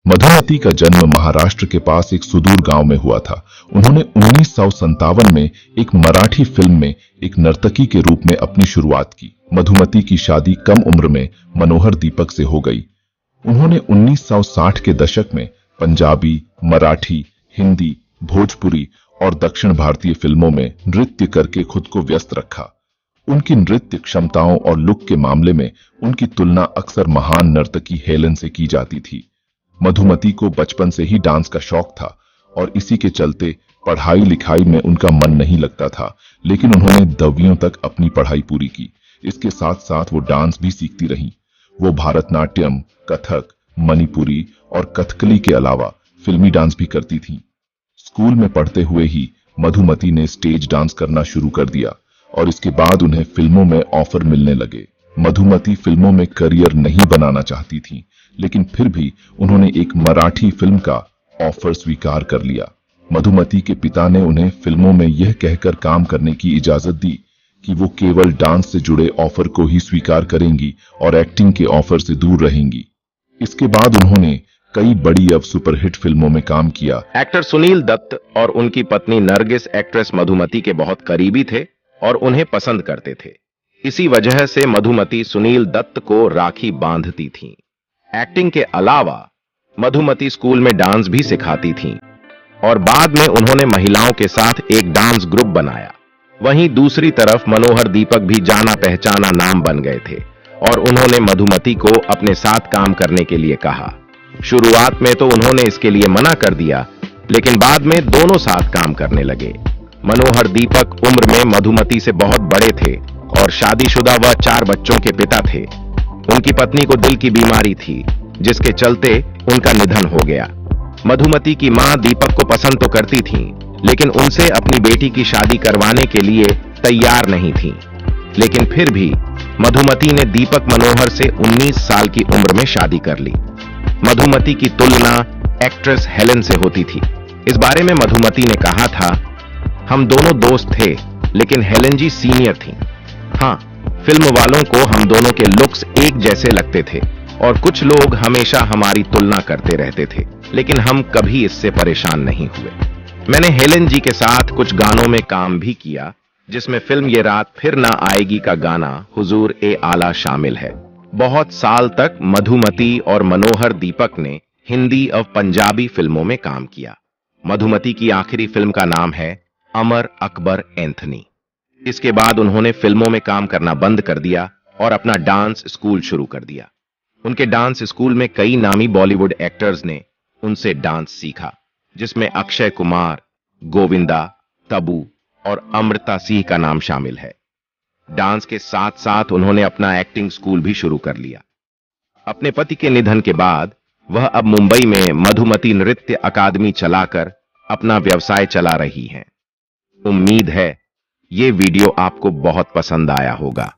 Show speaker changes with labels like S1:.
S1: मधुमती का जन्म महाराष्ट्र के पास एक सुदूर गांव में हुआ था। उन्होंने 1957 में एक मराठी फिल्म में एक नर्तकी के रूप में अपनी शुरुआत की। मधुमती की शादी कम उम्र में मनोहर दीपक से हो गई। उन्होंने 1960 के दशक में पंजाबी, मराठी, हिंदी, भोजपुरी और दक्षिण भारतीय फिल्मों में नृत्य करके खुद को व्यस्त रखा। उनकी नृत्य क्षमताओं और लुक के मामले में उनकी तुलना अक्सर महान नर्तकी हेलन से की जाती थी। मधुमती को बचपन से ही डांस का शौक था और इसी के चलते पढ़ाई लिखाई में उनका मन नहीं लगता था, लेकिन उन्होंने 10वीं तक अपनी पढ़ाई पूरी की। इसके साथ साथ वो डांस भी सीखती रहीं। वो भारतनाट्यम, कथक, मणिपुरी और कथकली के अलावा फिल्मी डांस भी करती थीं। स्कूल में पढ़ते हुए ही मधुमती ने स्टेज डांस करना शुरू कर दिया और इसके बाद उन्हें फिल्मों में ऑफर मिलने लगे। मधुमती फिल्मों में करियर नहीं बनाना चाहती थी, लेकिन फिर भी उन्होंने एक मराठी फिल्म का ऑफर स्वीकार कर लिया। मधुमती के पिता ने उन्हें फिल्मों में यह कहकर काम करने की इजाजत दी कि वो केवल डांस से जुड़े ऑफर को ही स्वीकार करेंगी और एक्टिंग के ऑफर से दूर रहेंगी। इसके बाद उन्होंने कई बड़ी अब सुपरहिट फिल्मों में काम किया।
S2: एक्टर सुनील दत्त और उनकी पत्नी नरगिस एक्ट्रेस मधुमती के बहुत करीबी थे और उन्हें पसंद करते थे। इसी वजह से मधुमती सुनील दत्त को राखी बांधती थीं। एक्टिंग के अलावा मधुमती स्कूल में डांस भी सिखाती थीं और बाद में उन्होंने महिलाओं के साथ एक डांस ग्रुप बनाया। वहीं दूसरी तरफ मनोहर दीपक भी जाना पहचाना नाम बन गए थे और उन्होंने मधुमती को अपने साथ काम करने के लिए कहा। शुरुआत में तो उन्होंने इसके लिए मना कर दिया, लेकिन बाद में दोनों साथ काम करने लगे। मनोहर दीपक उम्र में मधुमती से बहुत बड़े थे और शादीशुदा व 4 बच्चों के पिता थे। उनकी पत्नी को दिल की बीमारी थी, जिसके चलते उनका निधन हो गया। मधुमती की मां दीपक को पसंद तो करती थीं, लेकिन उनसे अपनी बेटी की शादी करवाने के लिए तैयार नहीं थीं। लेकिन फिर भी मधुमती ने दीपक मनोहर से 19 साल की उम्र में शादी कर ली। मधुमती की तुलना एक्ट्रेस हेलन से होती थी। इस बारे में मधुमती ने कहा था, हम दोनों दोस्त थे, लेकिन हेलन जी सीनियर थीं। हाँ, फिल्म वालों को हम दोनों के लुक्स एक जैसे लगते थे और कुछ लोग हमेशा हमारी तुलना करते रहते थे, लेकिन हम कभी इससे परेशान नहीं हुए। मैंने हेलन जी के साथ कुछ गानों में काम भी किया, जिसमें फिल्म ये रात फिर ना आएगी का गाना हुजूर ए आला शामिल है। बहुत साल तक मधुमती और मनोहर दीपक ने हिंदी और पंजाबी फिल्मों में काम किया। मधुमती की आखिरी फिल्म का नाम है अमर अकबर एंथनी। इसके बाद उन्होंने फिल्मों में काम करना बंद कर दिया और अपना डांस स्कूल शुरू कर दिया। उनके डांस स्कूल में कई नामी बॉलीवुड एक्टर्स ने उनसे डांस सीखा, जिसमें अक्षय कुमार, गोविंदा, तबू और अमृता सिंह का नाम शामिल है। डांस के साथ साथ उन्होंने अपना एक्टिंग स्कूल भी शुरू कर लिया। अपने पति के निधन के बाद वह अब मुंबई में मधुमती नृत्य अकादमी चलाकर अपना व्यवसाय चला रही हैं। उम्मीद है ये वीडियो आपको बहुत पसंद आया होगा।